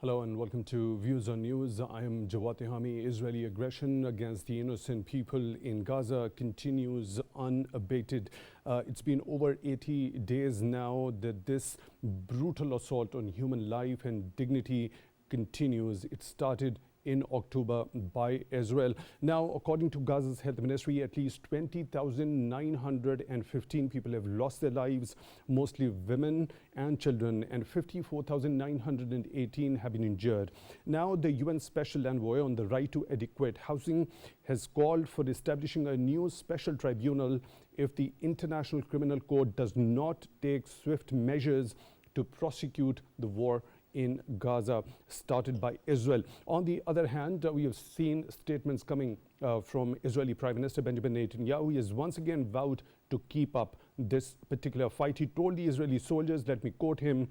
Hello and welcome to Views on News. I am Jawad. Tehami. Israeli aggression against the innocent people in Gaza continues unabated. It's been over 80 days now that this brutal assault on human life and dignity continues. It started in October by Israel. Now, according to Gaza's health ministry, at least 20,915 people have lost their lives, mostly women and children, and 54,918 have been injured. Now, the UN Special Envoy on the right to adequate housing has called for establishing a new special tribunal if the International Criminal Court does not take swift measures to prosecute the war in Gaza started by Israel. On the other hand, we have seen statements coming from Israeli Prime Minister Benjamin Netanyahu. He has once again vowed to keep up this particular fight. He told the Israeli soldiers, let me quote him,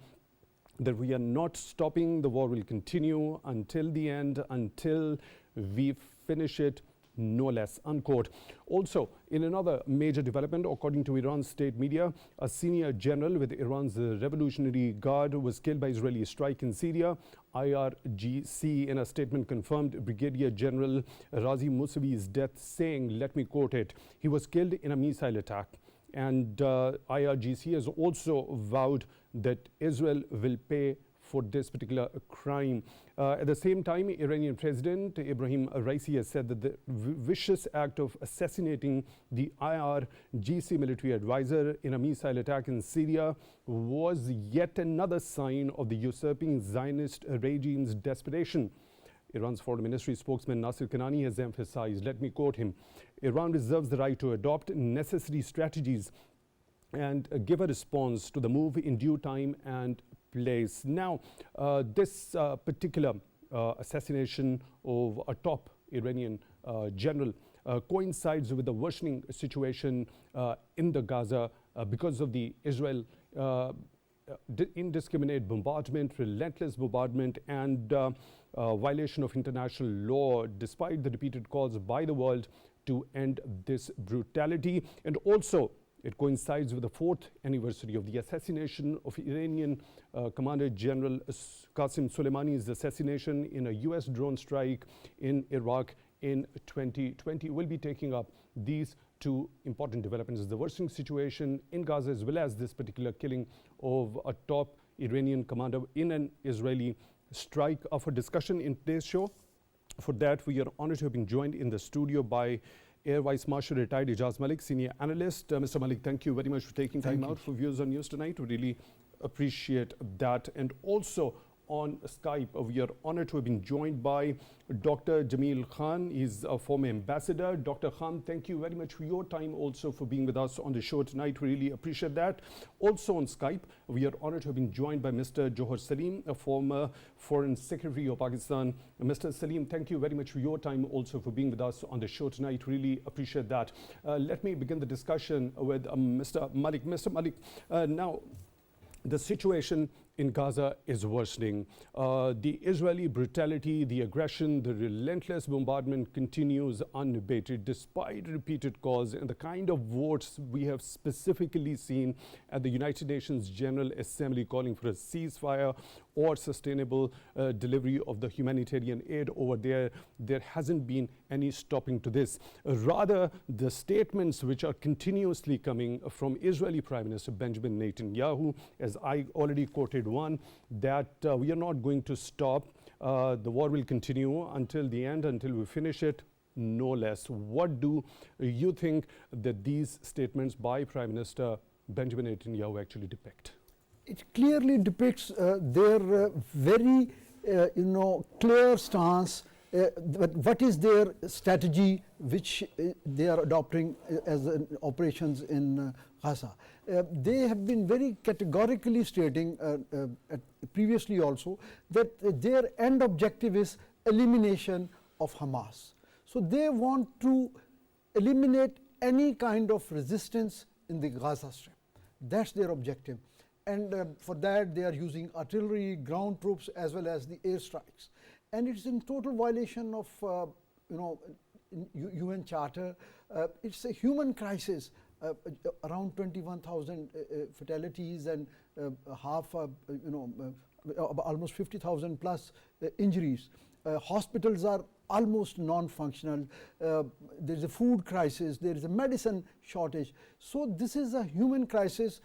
that we are not stopping. The war will continue until the end, until we finish it, no less, unquote. Also, in another major development, according to Iran's state media, a senior general with Iran's Revolutionary Guard was killed by Israeli strike in Syria. IRGC, in a statement, confirmed Brigadier General Razi Mousavi's death, saying, let me quote it, he was killed in a missile attack. And IRGC has also vowed that Israel will pay for this particular crime. At the same time, Iranian President Ibrahim Raisi has said that the vicious act of assassinating the IRGC military advisor in a missile attack in Syria was yet another sign of the usurping Zionist regime's desperation. Iran's foreign ministry spokesman Nasir Kanani has emphasized, let me quote him, Iran reserves the right to adopt necessary strategies and give a response to the move in due time and place. Now, this particular assassination of a top Iranian general coincides with the worsening situation in the Gaza because of the Israel indiscriminate bombardment, relentless bombardment, and violation of international law, despite the repeated calls by the world to end this brutality. And also, it coincides with the 4th anniversary of the assassination of Iranian Commander General Qasem Soleimani's assassination in a US drone strike in Iraq in 2020. We'll be taking up these two important developments, the worsening situation in Gaza as well as this particular killing of a top Iranian commander in an Israeli strike. For discussion in today's show, for that we are honored to have been joined in the studio by Air Vice Marshal retired Ijaz Malik, Senior Analyst. Mr. Malik, thank you very much for taking time out for Views on News tonight. We really appreciate that. And also on Skype, we are honored to have been joined by Dr. Jamil Khan. He's a former ambassador. Dr. Khan, thank you very much for your time, also for being with us on the show tonight. We really appreciate that. Also on Skype, we are honored to have been joined by Mr. Jauhar Saleem, a former Foreign Secretary of Pakistan. Mr. Saleem, thank you very much for your time, also for being with us on the show tonight. Really appreciate that. Let me begin the discussion with Mr. Malik. Mr. Malik, now the situation in Gaza is worsening. The Israeli brutality, the aggression, the relentless bombardment continues unabated despite repeated calls and the kind of votes we have specifically seen at the United Nations General Assembly calling for a ceasefire or sustainable delivery of the humanitarian aid over there. There hasn't been any stopping to this. Rather, the statements which are continuously coming from Israeli Prime Minister Benjamin Netanyahu, as I already quoted one, that we are not going to stop. The war will continue until the end, until we finish it, no less. What do you think that these statements by Prime Minister Benjamin Netanyahu actually depict? It clearly depicts their very, clear stance. What is their strategy which they are adopting as operations in Gaza? They have been very categorically stating previously also that their end objective is elimination of Hamas. So they want to eliminate any kind of resistance in the Gaza Strip. That's their objective. And for that they are using artillery, ground troops as well as the airstrikes. And it's in total violation of UN Charter. It's a human crisis. Around 21,000 fatalities and almost 50,000 plus injuries. Hospitals are almost non-functional. There is a food crisis. There is a medicine shortage. So this is a human crisis.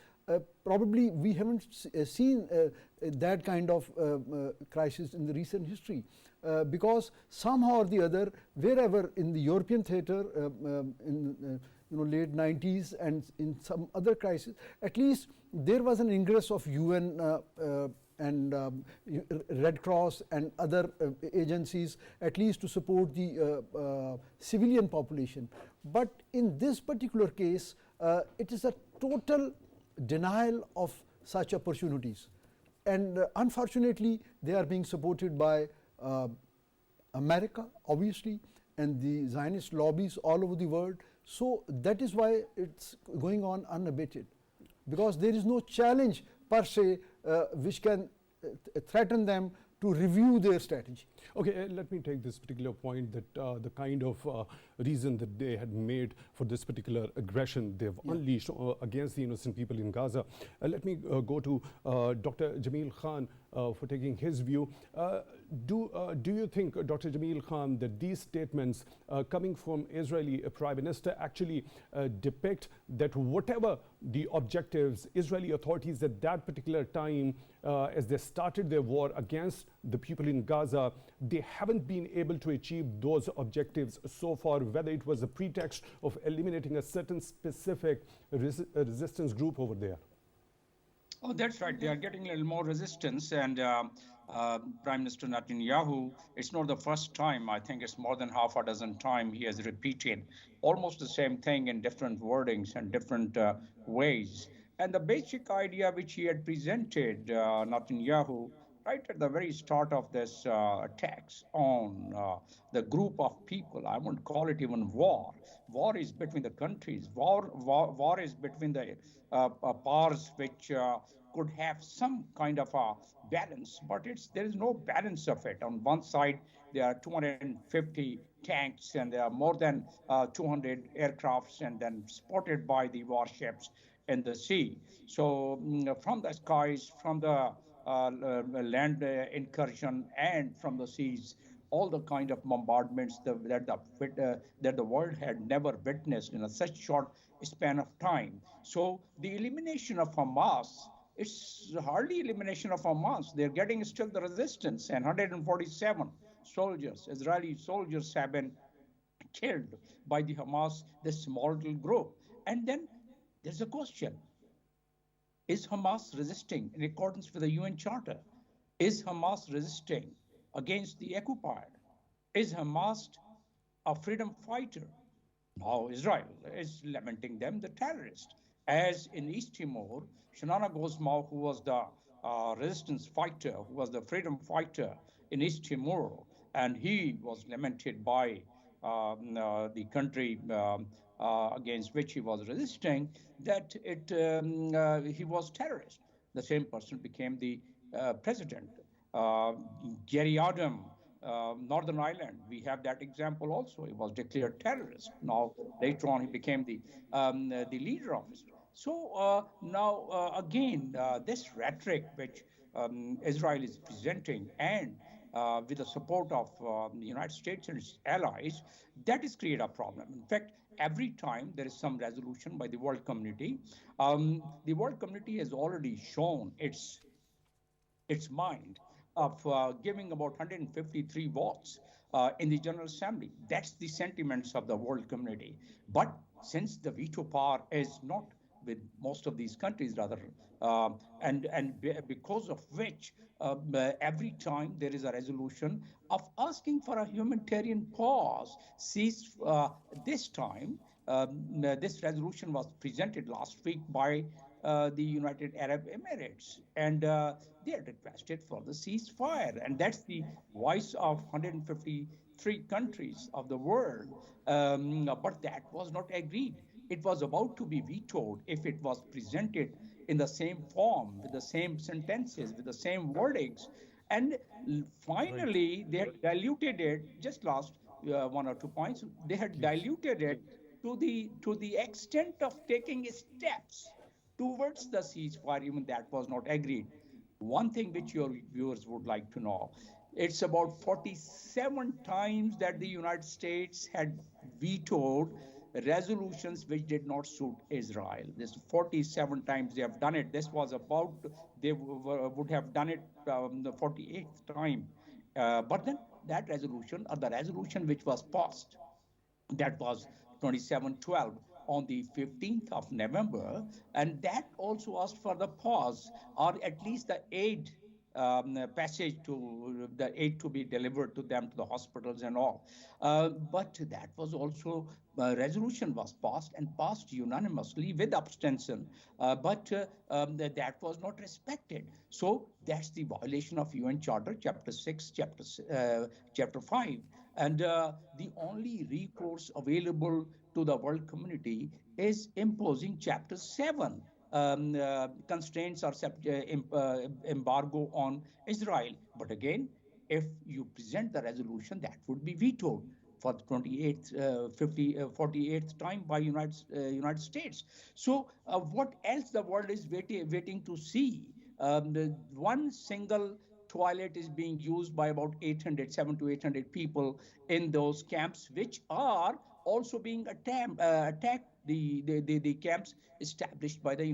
Probably we haven't seen that kind of crisis in the recent history, because somehow or the other, wherever in the European theater in late 90s and in some other crisis, at least there was an ingress of UN and Red Cross and other agencies, at least to support the civilian population. But in this particular case, it is a total denial of such opportunities, and unfortunately they are being supported by America, obviously, and the Zionist lobbies all over the world. So that is why it's going on unabated, because there is no challenge per se which can threaten them to review their strategy. Okay, let me take this particular point, that the kind of reason that they had made for this particular aggression they've unleashed against the innocent people in Gaza. Let me go to Dr. Jamil Khan for taking his view. Do you think, Dr. Jamil Khan, that these statements coming from Israeli Prime Minister actually depict that whatever the objectives Israeli authorities at that particular time, as they started their war against the people in Gaza, they haven't been able to achieve those objectives so far, whether it was a pretext of eliminating a certain specific resistance group over there? Oh, that's right. They are getting a little more resistance. And Prime Minister Netanyahu, it's not the first time. I think it's more than half a dozen times he has repeated almost the same thing in different wordings and different ways. And the basic idea which he had presented, Netanyahu, right at the very start of this attacks on the group of people, I wouldn't call it even war. War is between the countries. War is between the powers which could have some kind of a balance, but there is no balance of it. On one side, there are 250 tanks, and there are more than 200 aircrafts, and then spotted by the warships in the sea. So from the skies, from the land incursion, and from the seas, all the kind of bombardments that the world had never witnessed in such short span of time. So the elimination of Hamas, it's hardly elimination of Hamas. They're getting still the resistance, and 147 soldiers, Israeli soldiers, have been killed by the Hamas, this small little group. And then there's a question. Is Hamas resisting in accordance with the UN Charter? Is Hamas resisting against the occupier? Is Hamas a freedom fighter? Now Israel is lamenting them, the terrorist. As in East Timor, Shanana Gozma, who was the resistance fighter, who was the freedom fighter in East Timor, and he was lamented by the country against which he was resisting, that he was terrorist. The same person became the president. Gary Adam, Northern Ireland, we have that example also. He was declared terrorist. Now, later on, he became the leader of it. So now, again, this rhetoric which Israel is presenting, and with the support of the United States and its allies, that is create a problem. In fact, every time there is some resolution by the world community, the world community has already shown its mind of giving about 153 votes in the General Assembly. That's the sentiments of the world community. But since the veto power is not with most of these countries, rather, because of which every time there is a resolution of asking for a humanitarian pause, this time, this resolution was presented last week by the United Arab Emirates, and they had requested for the ceasefire, and that's the voice of 153 countries of the world, but that was not agreed. It was about to be vetoed if it was presented in the same form, with the same sentences, with the same wordings. And finally, they had diluted it, just last 1 or 2 points, they had diluted it to the extent of taking steps towards the ceasefire, even that was not agreed. One thing which your viewers would like to know, it's about 47 times that the United States had vetoed resolutions which did not suit Israel. This 47 times they have done it. This was about, they would have done it the 48th time. But then that resolution, or the resolution which was passed, that was 2712 on the 15th of November, and that also asked for the pause or at least the aid passage to the aid to be delivered to them to the hospitals and all. But that was also resolution was passed and passed unanimously with abstention. But that was not respected. So that's the violation of UN Charter, Chapter 6, Chapter 5. And the only recourse available to the world community is imposing Chapter 7 constraints or embargo on Israel. But again, if you present the resolution, that would be vetoed for the 48th time by United States. So what else the world is waiting to see? One single toilet is being used by about 7 to 800 people in those camps, which are also being attacked, the camps established by the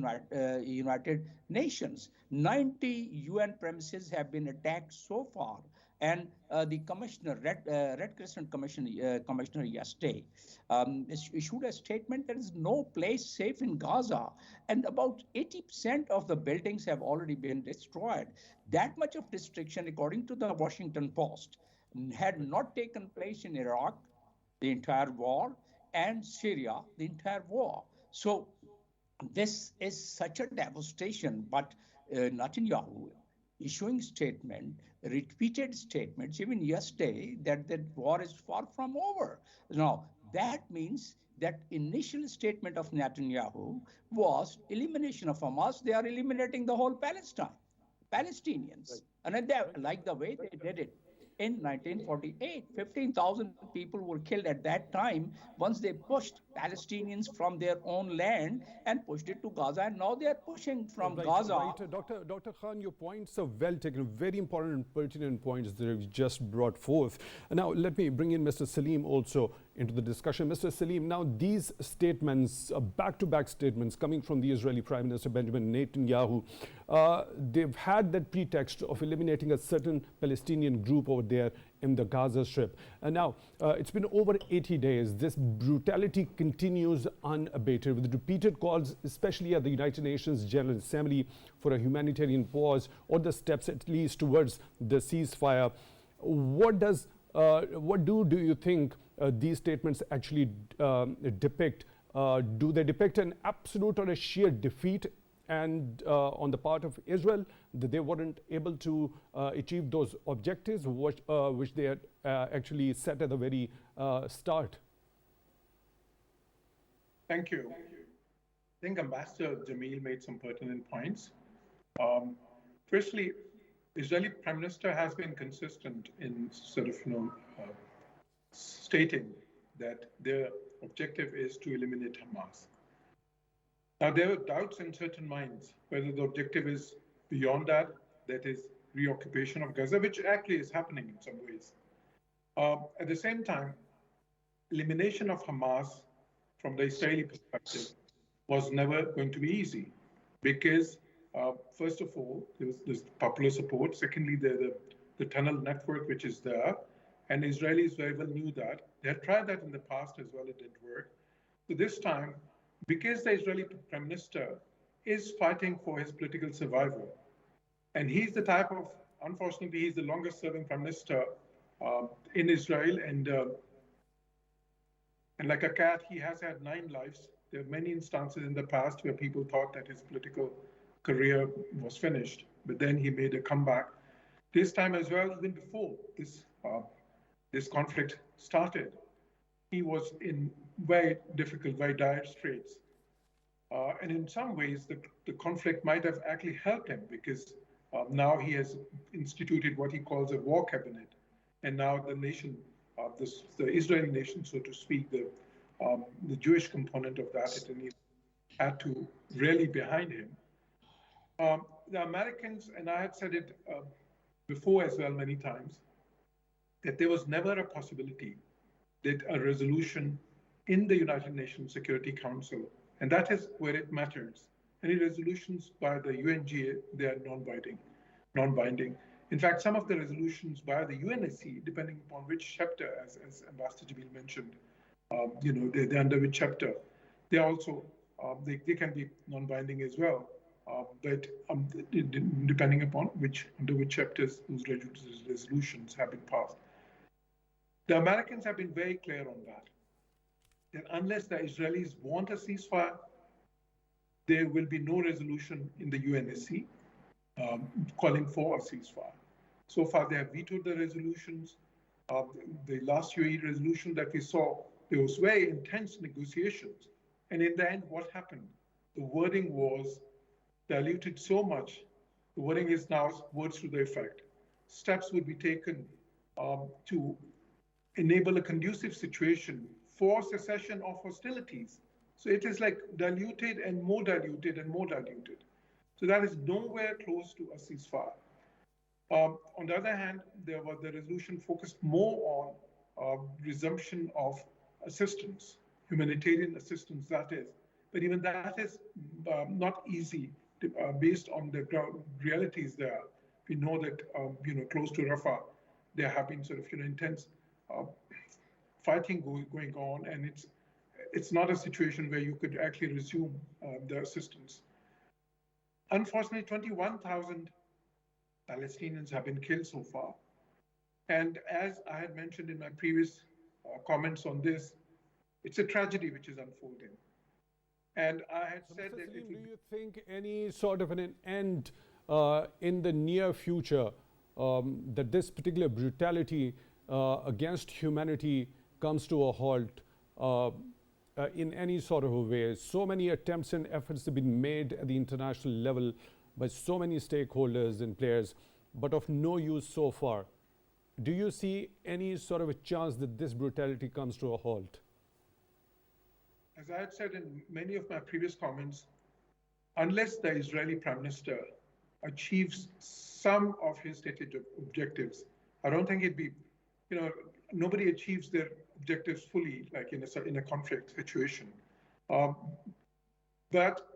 United Nations. 90 UN premises have been attacked so far. And the commissioner, Red Crescent commissioner yesterday issued a statement: there is no place safe in Gaza, and about 80% of the buildings have already been destroyed. That much of destruction, according to the Washington Post, had not taken place in Iraq, the entire war, and Syria, the entire war. So this is such a devastation, but Netanyahu issuing statement, repeated statements, even yesterday, that the war is far from over. Now, that means that initial statement of Netanyahu was elimination of Hamas. They are eliminating the whole Palestinians. Right. And they like the way they did it. In 1948, 15,000 people were killed at that time once they pushed Palestinians from their own land and pushed it to Gaza. And now they are pushing from Gaza. Right. Dr. Khan, your points are well taken, very important and pertinent points that you've just brought forth. Now, let me bring in Mr. Saleem also into the discussion. Mr. Saleem, now these statements, back-to-back statements coming from the Israeli Prime Minister Benjamin Netanyahu, they've had that pretext of eliminating a certain Palestinian group over there in the Gaza Strip. And now, it's been over 80 days. This brutality continues unabated with repeated calls, especially at the United Nations General Assembly, for a humanitarian pause or the steps at least towards the ceasefire. What do you think these statements actually depict? Do they depict an absolute or a sheer defeat and on the part of Israel, that they weren't able to achieve those objectives which they had actually set at the very start? Thank you. I think Ambassador Jamil made some pertinent points. Firstly, Israeli Prime Minister has been consistent in sort of, stating that their objective is to eliminate Hamas. Now, there are doubts in certain minds whether the objective is beyond that, that is reoccupation of Gaza, which actually is happening in some ways. At the same time, elimination of Hamas from the Israeli perspective was never going to be easy because, first of all, there's popular support. Secondly, the tunnel network, which is there, and Israelis very well knew that. They had tried that in the past as well, it didn't work. So this time, because the Israeli Prime Minister is fighting for his political survival, and he's the type of, unfortunately, he's the longest serving Prime Minister in Israel, and like a cat, he has had 9 lives. There are many instances in the past where people thought that his political career was finished, but then he made a comeback. This time as well, even before this conflict started, he was in very difficult, very dire straits. And in some ways, the conflict might have actually helped him because now he has instituted what he calls a war cabinet. And now the nation, the Israeli nation, so to speak, the Jewish component of that, it had to rally behind him. the Americans, and I had said it before as well many times, that there was never a possibility that a resolution in the United Nations Security Council, and that is where it matters. Any resolutions by the UNGA, they are non-binding. In fact, some of the resolutions by the UNSC, depending upon which chapter, as Ambassador Jamil mentioned, they're under which chapter, they also, they can be non-binding as well. But depending upon under which chapters those resolutions have been passed. The Americans have been very clear on that unless the Israelis want a ceasefire, there will be no resolution in the UNSC calling for a ceasefire. So far, they have vetoed the resolutions. The last UAE resolution that we saw, there was very intense negotiations. And in the end, what happened? The wording was diluted so much. The wording is now words to the effect. Steps would be taken to enable a conducive situation for cessation of hostilities. So it is like diluted and more diluted and more diluted. So that is nowhere close to a ceasefire. On the other hand, the resolution focused more on resumption of assistance, humanitarian assistance, that is. But even that is not easy based on the realities there. We know that, close to Rafah, there have been sort of, intense fighting going on, and it's not a situation where you could actually resume the assistance. Unfortunately, 21,000 Palestinians have been killed so far. And as I had mentioned in my previous comments on this, it's a tragedy which is unfolding. And I had said that Saleem, do you think any sort of an end in the near future that this particular brutality against humanity comes to a halt in any sort of a way? So many attempts and efforts have been made at the international level by so many stakeholders and players, but of no use so far. Do you see any sort of a chance that this brutality comes to a halt? As I had said in many of my previous comments, unless the Israeli Prime Minister achieves some of his stated objectives, I don't think it'd be, nobody achieves their objectives fully, like in a conflict situation. But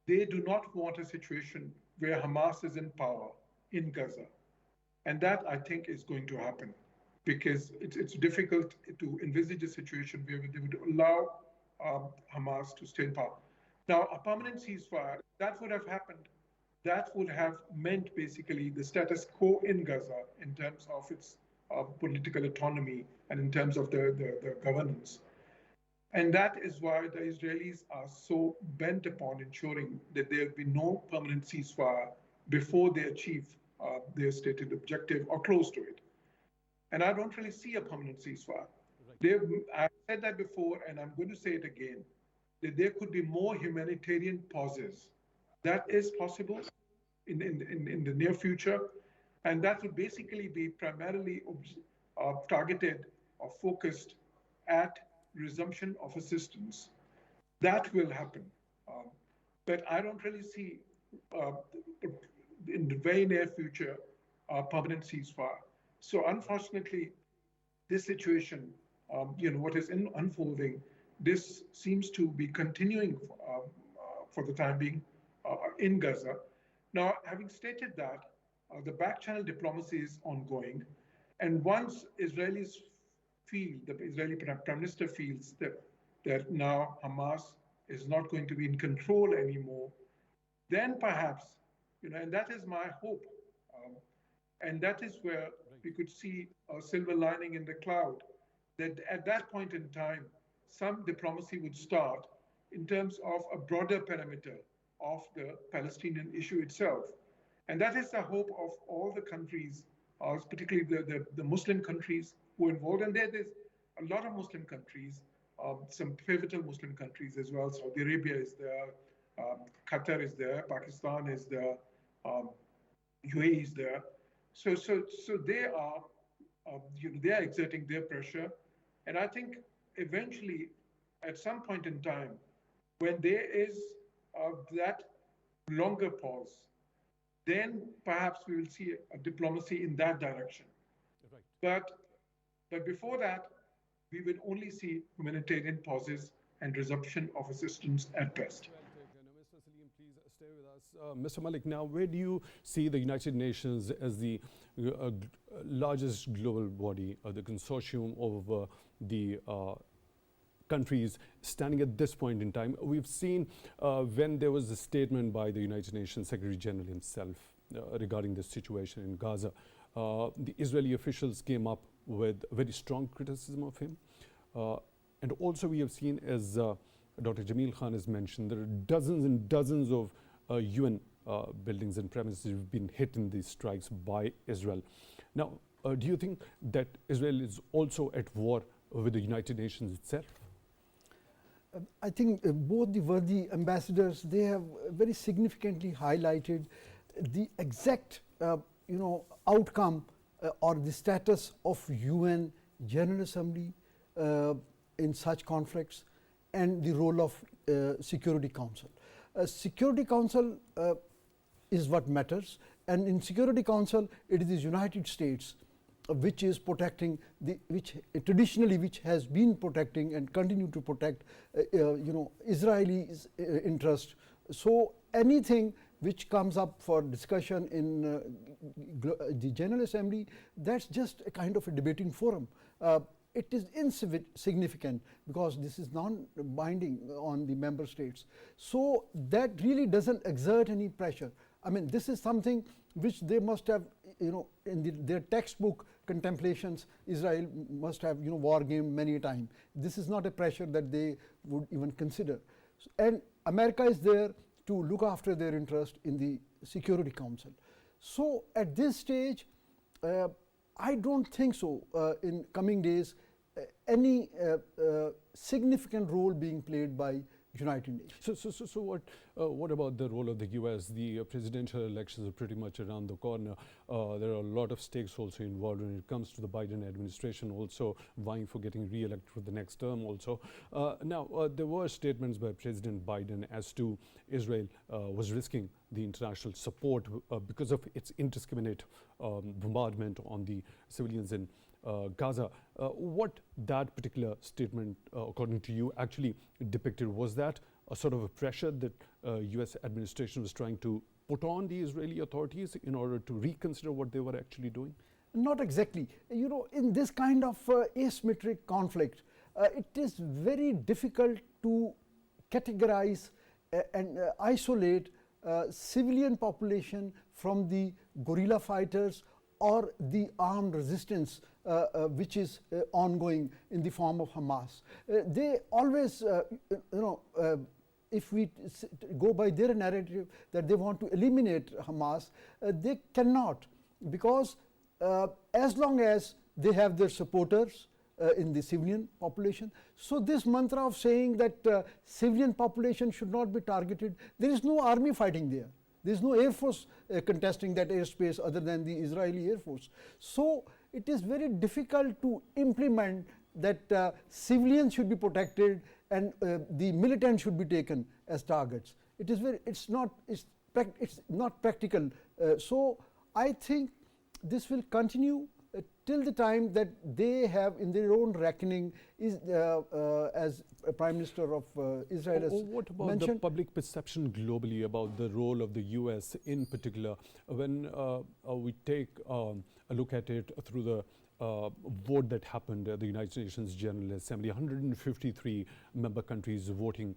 they do not want a situation where Hamas is in power in Gaza. And that, I think, is going to happen because it's difficult to envisage a situation where they would allow Hamas to stay in power. Now, a permanent ceasefire, that would have happened. That would have meant basically the status quo in Gaza in terms of its political autonomy and in terms of the governance. And that is why the Israelis are so bent upon ensuring that there will be no permanent ceasefire before they achieve their stated objective or close to it. And I don't really see a permanent ceasefire. I've said that before, and I'm going to say it again, that there could be more humanitarian pauses. That is possible in the near future, and that would basically be primarily targeted or focused at resumption of assistance. That will happen. But I don't really see in the very near future a permanent ceasefire. So unfortunately, this situation, what is unfolding, this seems to be continuing for the time being in Gaza. Now, having stated that, the back channel diplomacy is ongoing. And once Israelis feel, the Israeli Prime Minister feels that now Hamas is not going to be in control anymore, then perhaps, and that is my hope. And that is where we could see a silver lining in the cloud, that at that point in time, some diplomacy would start in terms of a broader perimeter of the Palestinian issue itself. And that is the hope of all the countries, particularly the Muslim countries who are involved. And there's a lot of Muslim countries, some pivotal Muslim countries as well. Saudi Arabia is there, Qatar is there, Pakistan is there, UAE is there. So they are, they are exerting their pressure. And I think eventually, at some point in time, when there is that longer pause, then perhaps we will see a diplomacy in that direction. Right. But before that, we will only see humanitarian pauses and resumption of assistance at best. Mr. Saleem, please stay with us. Mr. Malik, now where do you see the United Nations as the largest global body, the consortium of the countries standing at this point in time? We've seen when there was a statement by the United Nations Secretary General himself regarding the situation in Gaza, the Israeli officials came up with very strong criticism of him. And also we have seen, as Dr. Jamil Khan has mentioned, there are dozens and dozens of UN buildings and premises have been hit in these strikes by Israel. Now, do you think that Israel is also at war with the United Nations itself? I think both the worthy ambassadors, they have very significantly highlighted the exact outcome or the status of UN General Assembly in such conflicts and the role of Security Council. Security Council is what matters, and in Security Council it is the United States which is protecting which has been protecting and continue to protect Israeli's interest. So anything which comes up for discussion in the General Assembly, that's just a kind of a debating forum. It is insignificant because this is non-binding on the member states. So that really doesn't exert any pressure. I mean, this is something which they must have, in their textbook contemplations, Israel must have, war game many a time. This is not a pressure that they would even consider. And America is there to look after their interest in the Security Council. So at this stage, I don't think so in coming days any significant role being played by United Nations. So what about the role of the US? The presidential elections are pretty much around the corner. There are a lot of stakes also involved when it comes to the Biden administration also vying for getting re-elected for the next term also. Now, there were statements by President Biden as to Israel was risking the international support because of its indiscriminate bombardment on the civilians in Gaza. What that particular statement, according to you, actually depicted? Was that a sort of a pressure that US administration was trying to put on the Israeli authorities in order to reconsider what they were actually doing? Not exactly. In this kind of asymmetric conflict, it is very difficult to categorize and isolate civilian population from the guerrilla fighters or the armed resistance which is ongoing in the form of Hamas. They always, if we go by their narrative that they want to eliminate Hamas, they cannot, because as long as they have their supporters in the civilian population. So this mantra of saying that civilian population should not be targeted, there is no army fighting there. There is no Air Force contesting that airspace other than the Israeli Air Force. So it is very difficult to implement that civilians should be protected and the militants should be taken as targets. It's not practical. So I think this will continue till the time that they have in their own reckoning, as Prime Minister of Israel has what about mentioned. The public perception globally about the role of the US in particular? When we take a look at it through the vote that happened at the United Nations General Assembly, 153 member countries voting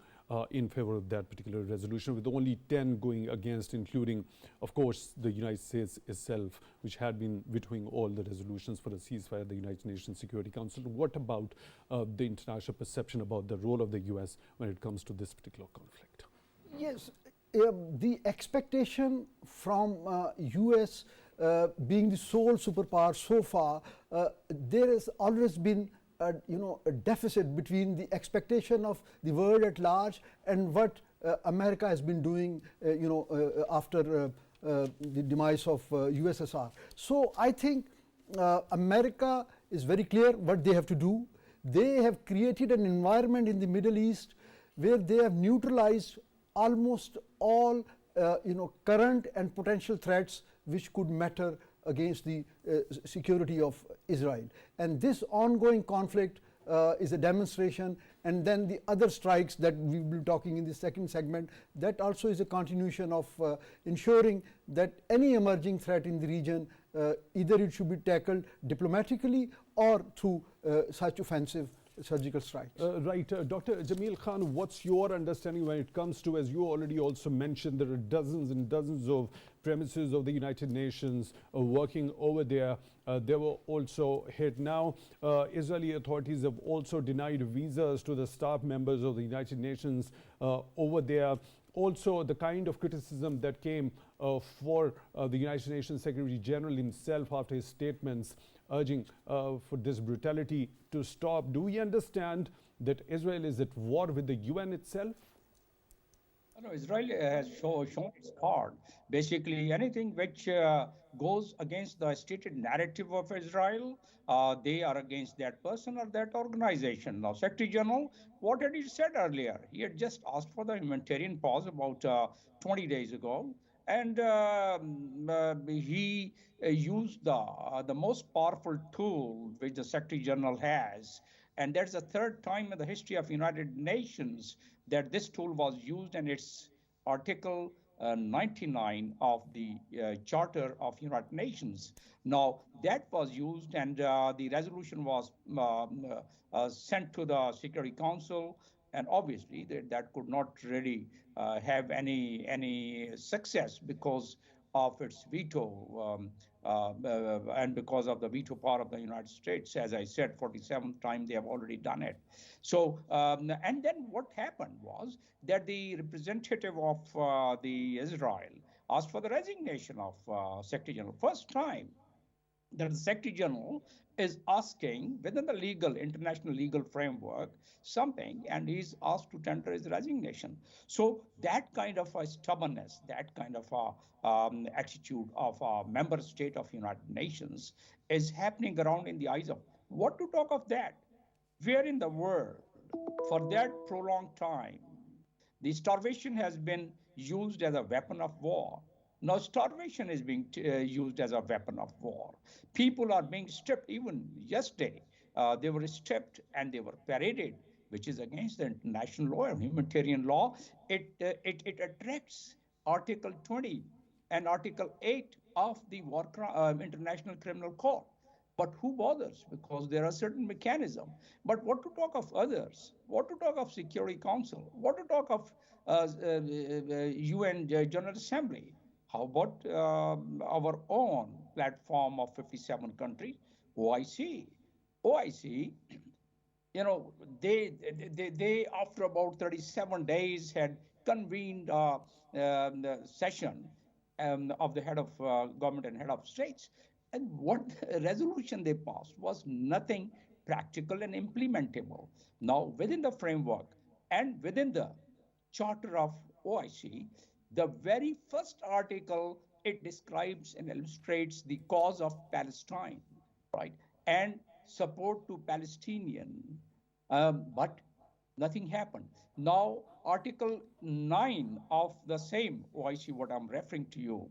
in favor of that particular resolution, with only 10 going against, including, of course, the United States itself, which had been vetoing all the resolutions for a ceasefire at the United Nations Security Council. What about the international perception about the role of the US when it comes to this particular conflict? Yes, the expectation from US being the sole superpower so far, there has always been a deficit between the expectation of the world at large and what America has been doing, after the demise of USSR. So I think America is very clear what they have to do. They have created an environment in the Middle East where they have neutralized almost all current and potential threats which could matter against the security of Israel. And this ongoing conflict is a demonstration, and then the other strikes that we will be talking in the second segment, that also is a continuation of ensuring that any emerging threat in the region, either it should be tackled diplomatically or through such offensive surgical strikes. Right. Dr. Jamil Khan, what's your understanding when it comes to, as you already also mentioned, there are dozens and dozens of premises of the United Nations working over there. They were also hit. Now, Israeli authorities have also denied visas to the staff members of the United Nations over there. Also, the kind of criticism that came for the United Nations Secretary General himself after his statements urging for this brutality to stop. Do we understand that Israel is at war with the UN itself? No, Israel has shown its card. Basically, anything which goes against the stated narrative of Israel, they are against that person or that organization. Now, Secretary General, what had he said earlier? He had just asked for the humanitarian pause about 20 days ago, and he used the most powerful tool which the Secretary General has. And that's the third time in the history of United Nations that this tool was used, and it's Article 99 of the Charter of United Nations. Now, that was used, and the resolution was sent to the Security Council, and obviously that could not really have any success because of its veto and because of the veto power of the United States. As I said, 47th time they have already done it. So, and then what happened was that the representative of the Israel asked for the resignation of Secretary General. First time that the Secretary General is asking within the international legal framework something, and he's asked to tender his resignation. So that kind of a stubbornness, that kind of a attitude of a member state of United Nations is happening around in the eyes of, what to talk of that? Where in the world, for that prolonged time, the starvation has been used as a weapon of war. Now, starvation is being used as a weapon of war. People are being stripped. Even yesterday, they were stripped and they were paraded, which is against the international law and humanitarian law. It attracts Article 20 and Article 8 of the International Criminal Court. But who bothers? Because there are certain mechanisms. But what to talk of others? What to talk of Security Council? What to talk of UN General Assembly? How about our own platform of 57 countries, OIC? OIC, they after about 37 days had convened a session of the head of government and head of states. And what resolution they passed was nothing practical and implementable. Now, within the framework and within the charter of OIC, the very first article, it describes and illustrates the cause of Palestine, right? And support to Palestinian, but nothing happened. Now, Article 9 of the same OIC, what I'm referring to you,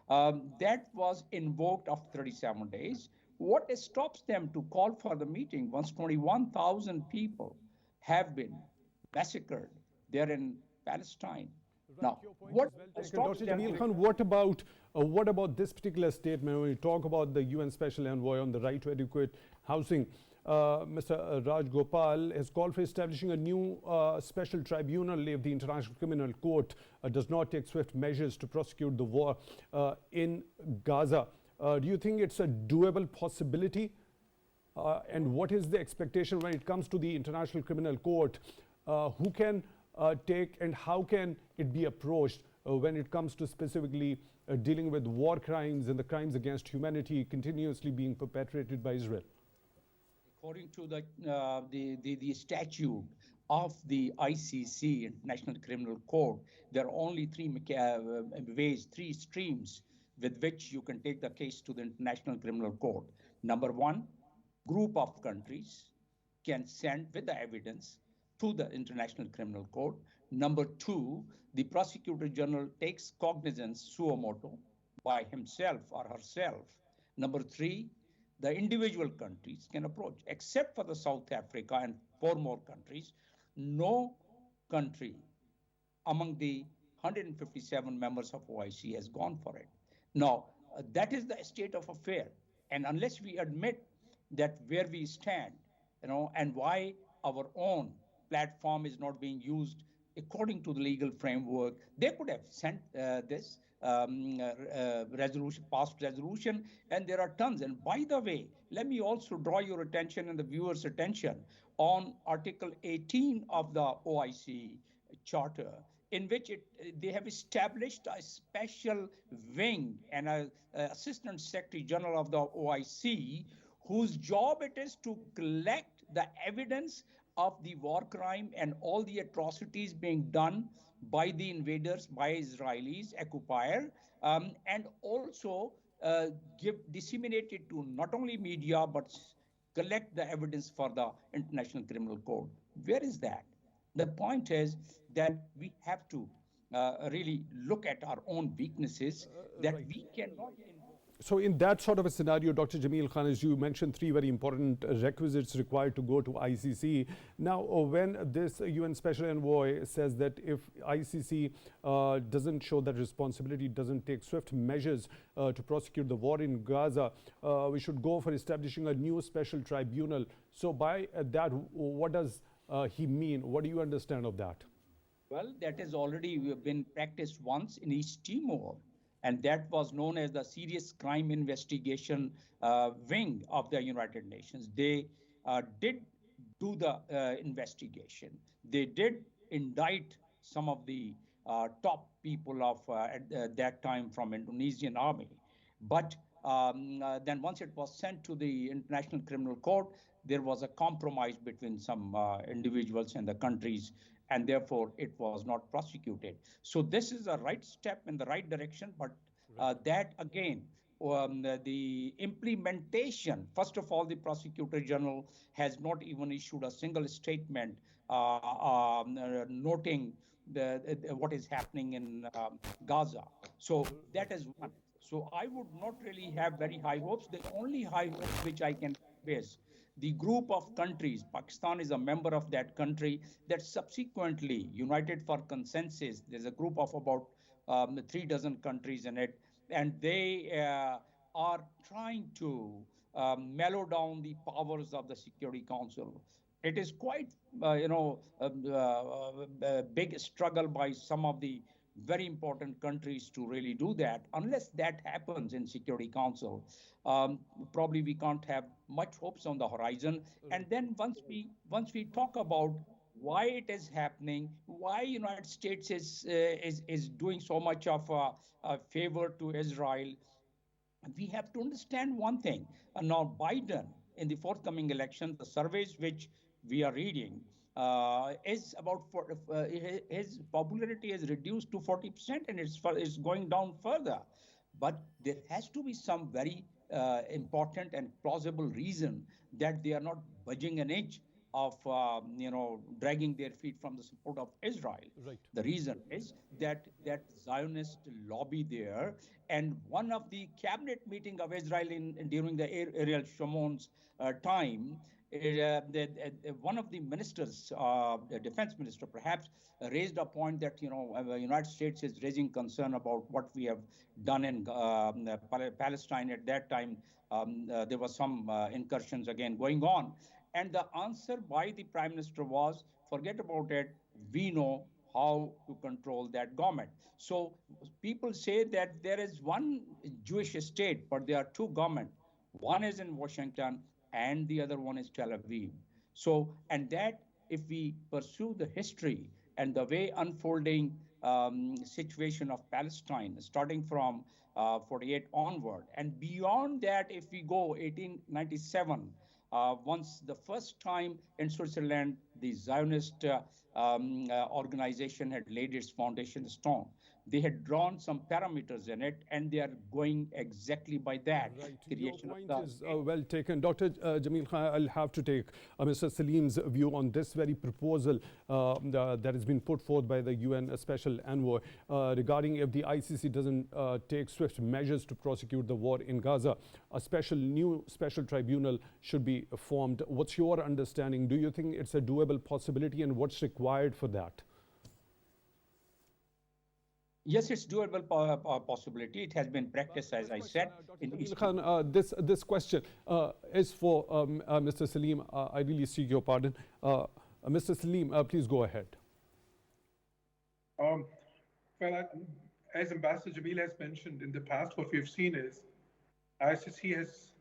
that was invoked after 37 days. What stops them to call for the meeting once 21,000 people have been massacred there in Palestine? Now, what stops Dr. them? Jamil Khan, what about this particular statement when you talk about the UN Special Envoy on the right to adequate housing? Mr. Raj Gopal has called for establishing a new special tribunal if the International Criminal Court does not take swift measures to prosecute the war in Gaza. Do you think it's a doable possibility? And what is the expectation when it comes to the International Criminal Court? Who can take and how can it be approached when it comes to specifically dealing with war crimes and the crimes against humanity continuously being perpetrated by Israel? According to the statute of the ICC, International Criminal Court, there are only three streams with which you can take the case to the International Criminal Court. Number one, group of countries can send with the evidence to the International Criminal Court. Number two, the Prosecutor General takes cognizance suo motu by himself or herself. Number three, the individual countries can approach, except for the South Africa and four more countries. No country among the 157 members of OIC has gone for it. Now, that is the state of affair. And unless we admit that where we stand, and why our own platform is not being used according to the legal framework, they could have sent this resolution, past resolution, and there are tons. And by the way, let me also draw your attention and the viewers' attention on Article 18 of the OIC Charter, in which they have established a special wing and an Assistant Secretary General of the OIC, whose job it is to collect the evidence of the war crime and all the atrocities being done by the invaders, by Israelis, occupier, and also disseminate it to not only media, but collect the evidence for the International Criminal Court. Where is that? The point is that we have to really look at our own weaknesses, that right. We cannot. So in that sort of a scenario, Dr. Jamil Khan, as you mentioned, three very important requisites required to go to ICC. Now, when this UN Special Envoy says that if ICC doesn't show that responsibility, doesn't take swift measures to prosecute the war in Gaza, we should go for establishing a new special tribunal. So by that, what does he mean? What do you understand of that? Well, that has already been practiced once in East Timor. And that was known as the Serious Crime Investigation Wing of the United Nations. They did do the investigation. They did indict some of the top people of at that time from Indonesian army. But then once it was sent to the International Criminal Court, there was a compromise between some individuals and the countries, and therefore it was not prosecuted. So this is a right step in the right direction, but that again, the implementation, first of all, the Prosecutor General has not even issued a single statement noting what is happening in Gaza. So that is one. So I would not really have very high hopes. The only high hopes which I can base, the group of countries, Pakistan is a member of that country, that subsequently united for consensus. There's a group of about 3 dozen countries in it, and they are trying to mellow down the powers of the Security Council. It is quite, a big struggle by some of the very important countries to really do that. Unless that happens in Security Council, probably we can't have much hopes on the horizon. And then once we talk about why it is happening, why United States is doing so much of a favor to Israel, we have to understand one thing. Now Biden, in the forthcoming election, the surveys which we are reading, is about his popularity is reduced to 40%, and it's going down further. But there has to be some very important and plausible reason that they are not budging an inch of dragging their feet from the support of Israel. Right. The reason is that Zionist lobby there, and one of the cabinet meeting of Israel during the Ariel Sharon's time, one of the ministers, the defense minister perhaps, raised a point that the United States is raising concern about what we have done in Palestine. At that time, there was some incursions again going on. And the answer by the Prime Minister was, forget about it, we know how to control that government. So people say that there is one Jewish state, but there are two governments. One is in Washington and the other one is Tel Aviv. So, and that if we pursue the history and the way unfolding situation of Palestine, starting from 48 onward, and beyond that, if we go 1897, once the first time in Switzerland, the Zionist organization had laid its foundation stone. they had drawn some parameters in it, and they are going exactly by that. Right. Your Creation point of is well taken. Dr. Jamil Khan, I'll have to take Mr. Saleem's view on this very proposal that has been put forth by the UN Special Envoy regarding if the ICC doesn't take swift measures to prosecute the war in Gaza, a new special tribunal should be formed. What's your understanding? Do you think it's a doable possibility, and what's required for that? Yes, it's doable possibility. It has been practiced, as I said. This question is for Mr. Saleem. I really seek your pardon. Mr. Saleem, please go ahead. Well, as Ambassador Jamil has mentioned, in the past, what we've seen is ICC has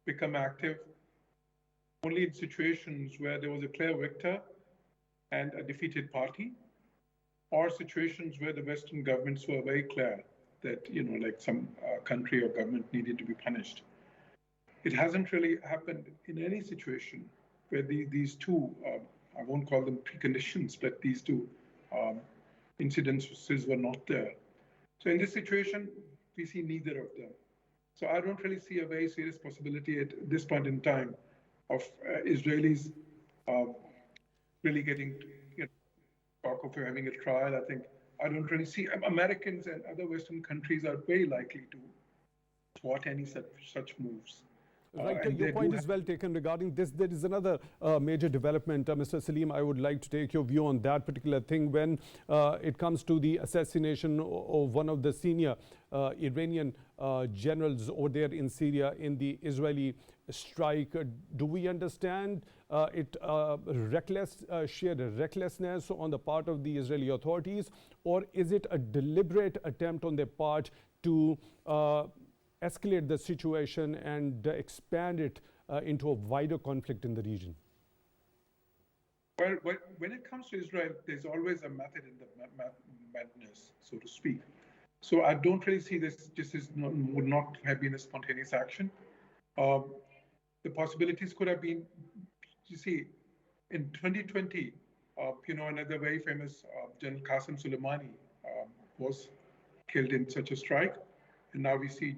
become active only in situations where there was a clear victor and a defeated party, or situations where the Western governments were very clear that, like some country or government needed to be punished. It hasn't really happened in any situation where these two, I won't call them preconditions, but these two incidences were not there. So in this situation, we see neither of them. So I don't really see a very serious possibility at this point in time of Israelis really getting talk of having a trial. I don't really see. Americans and other Western countries are very likely to thwart any such moves. Right, your point is well taken regarding this. There is another major development. Mr. Saleem, I would like to take your view on that particular thing when it comes to the assassination of one of the senior Iranian generals over there in Syria in the Israeli strike. Do we understand it shared recklessness on the part of the Israeli authorities, or is it a deliberate attempt on their part to escalate the situation and expand it into a wider conflict in the region? Well, when it comes to Israel, there's always a method in the madness, so to speak. So I don't really see this. Would not have been a spontaneous action. The possibilities could have been, you see, in 2020, another very famous General Qasem Soleimani was killed in such a strike. And now we see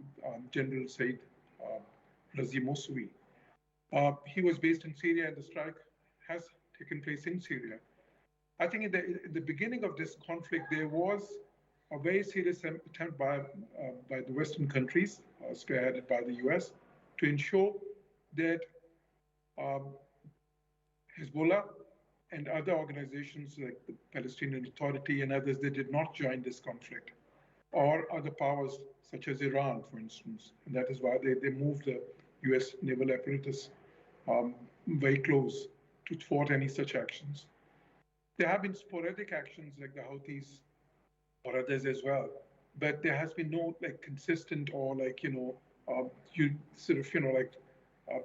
General Said Razi Moussaoui. He was based in Syria, and the strike has taken place in Syria. I think in the beginning of this conflict, there was a very serious attempt by the Western countries, spearheaded by the US, to ensure that Hezbollah and other organizations like the Palestinian Authority and others, they did not join this conflict, or other powers such as Iran, for instance. And that is why they moved the US naval apparatus very close to thwart any such actions. There have been sporadic actions like the Houthis or others as well, but there has been no consistent or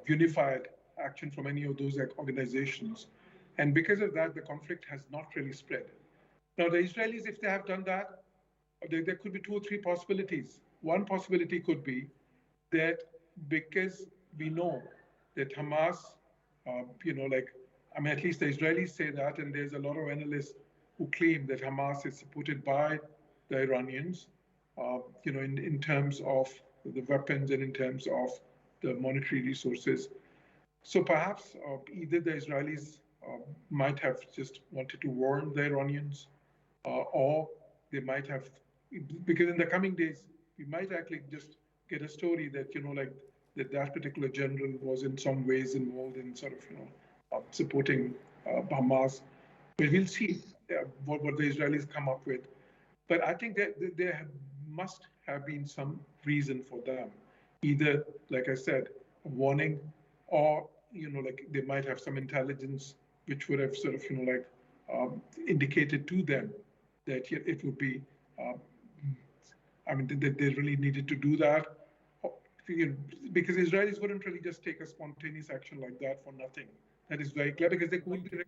unified action from any of those organizations. And because of that, the conflict has not really spread. Now, the Israelis, if they have done that, there could be two or three possibilities. One possibility could be that because we know that Hamas, at least the Israelis say that, and there's a lot of analysts who claim that Hamas is supported by the Iranians, in terms of the weapons and in terms of the monetary resources. So perhaps either the Israelis might have just wanted to warn the Iranians, or they might have, because in the coming days, we might actually just get a story that, that particular general was in some ways involved in supporting Hamas. But we'll see what the Israelis come up with. But I think that there must have been some reason for them. Either, like I said, a warning, or, they might have some intelligence which would have indicated to them that it would be, that they really needed to do that. Because Israelis wouldn't really just take a spontaneous action like that for nothing. That is very clear, because they would be.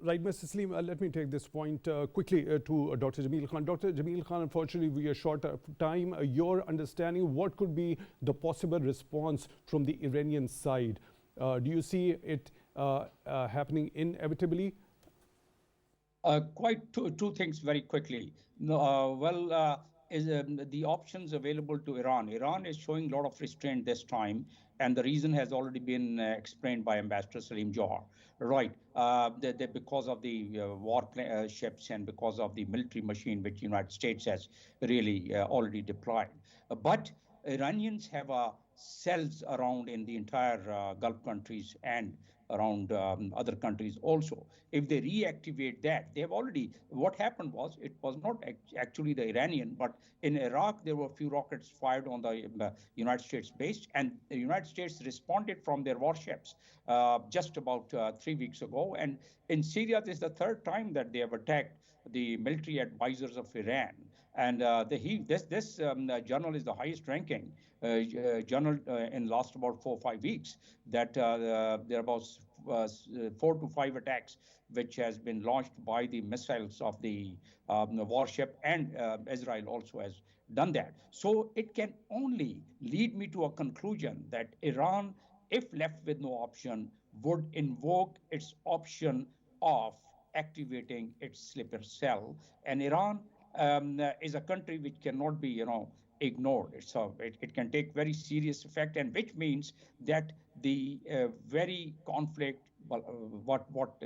Right, Mr. Saleem, let me take this point quickly to Dr. Jamil Khan. Dr. Jamil Khan, unfortunately, we are short of time. Your understanding, what could be the possible response from the Iranian side? Do you see it happening inevitably? Well, when it comes to Israel, there's always a method in the madness, so to speak. So I don't really see a very serious possibility at this point in time of Israelis Quite two things very quickly. No, is the options available to Iran? Iran is showing a lot of restraint this time, and the reason has already been explained by Ambassador Saleem Jauhar. Right, because of the ships and because of the military machine which United States has really already deployed. But Iranians have cells around in the entire Gulf countries and around other countries also. If they reactivate that, they have already, what happened was, it was not actually the Iranian, but in Iraq, there were a few rockets fired on the United States base, and the United States responded from their warships just about 3 weeks ago. And in Syria, this is the third time that they have attacked the military advisors of Iran. And this journal is the highest ranking journal in last about 4 or 5 weeks, that there are about 4 to 5 attacks which has been launched by the missiles of the warship, and Israel also has done that. So it can only lead me to a conclusion that Iran, if left with no option, would invoke its option of activating its sleeper cell. And Iran is a country which cannot be, ignored. It can take very serious effect, and which means that the very conflict, well, what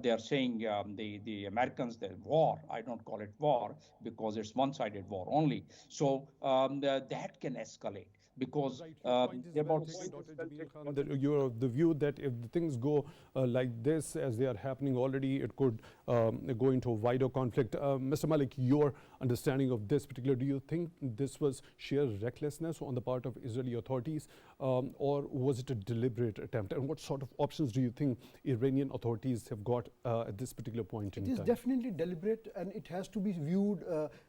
they are saying, the Americans, the war. I don't call it war because it's one-sided war only. So that can escalate, because Right, your point is they're well about taken, Dr. Jamil Khan, that you're of the view that if the things go like this, as they are happening already, it could go into a wider conflict. Mr. Malik, your understanding of this particular, do you think this was sheer recklessness on the part of Israeli authorities, or was it a deliberate attempt? And what sort of options do you think Iranian authorities have got at this particular point in time? It is definitely deliberate, and it has to be viewed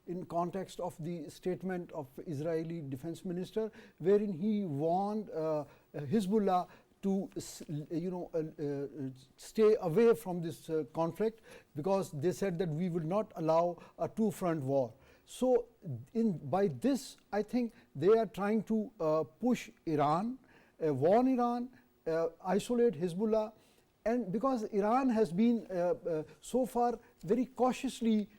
in context of the statement of Israeli defense minister, wherein he warned Hezbollah to stay away from this conflict, because they said that we will not allow a two-front war. So by this, I think they are trying to push Iran, warn Iran, isolate Hezbollah, and because Iran has been so far very cautiously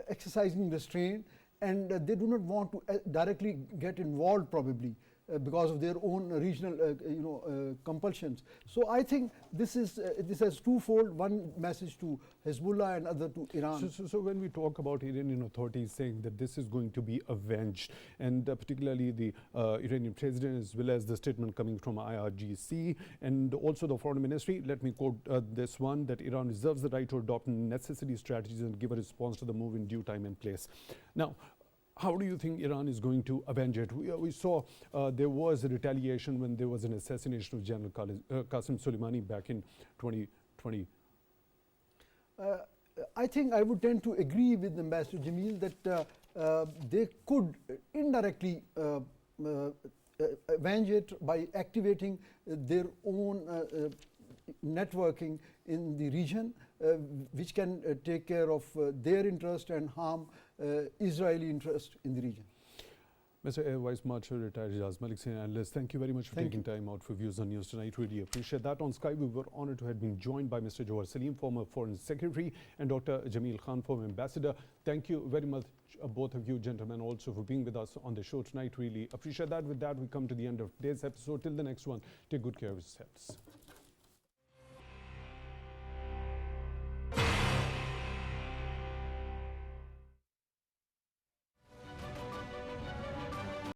exercising restraint, and they do not want to directly get involved, probably because of their own regional compulsions. So I think this has twofold: one message to Hezbollah and other to Iran. So when we talk about Iranian authorities saying that this is going to be avenged, and particularly the Iranian president, as well as the statement coming from IRGC and also the foreign ministry, let me quote this one, that Iran reserves the right to adopt necessary strategies and give a response to the move in due time and place. Now, how do you think Iran is going to avenge it? We saw there was a retaliation when there was an assassination of General Qasem Soleimani back in 2020. I think I would tend to agree with Ambassador Jamil that they could indirectly avenge it by activating their own networking in the region, which can take care of their interest and harm Israeli interest in the region. Mr. Air Vice Marshal, retired Ijaz Malik Senior analyst, thank you very much for taking time out for Views on News tonight. Really appreciate that. On Skype, we were honored to have been joined by Mr. Jawad Saleem, former Foreign Secretary, and Dr. Jamil Khan, former Ambassador. Thank you very much, both of you gentlemen, also for being with us on the show tonight. Really appreciate that. With that, we come to the end of today's episode. Till the next one, take good care of yourselves.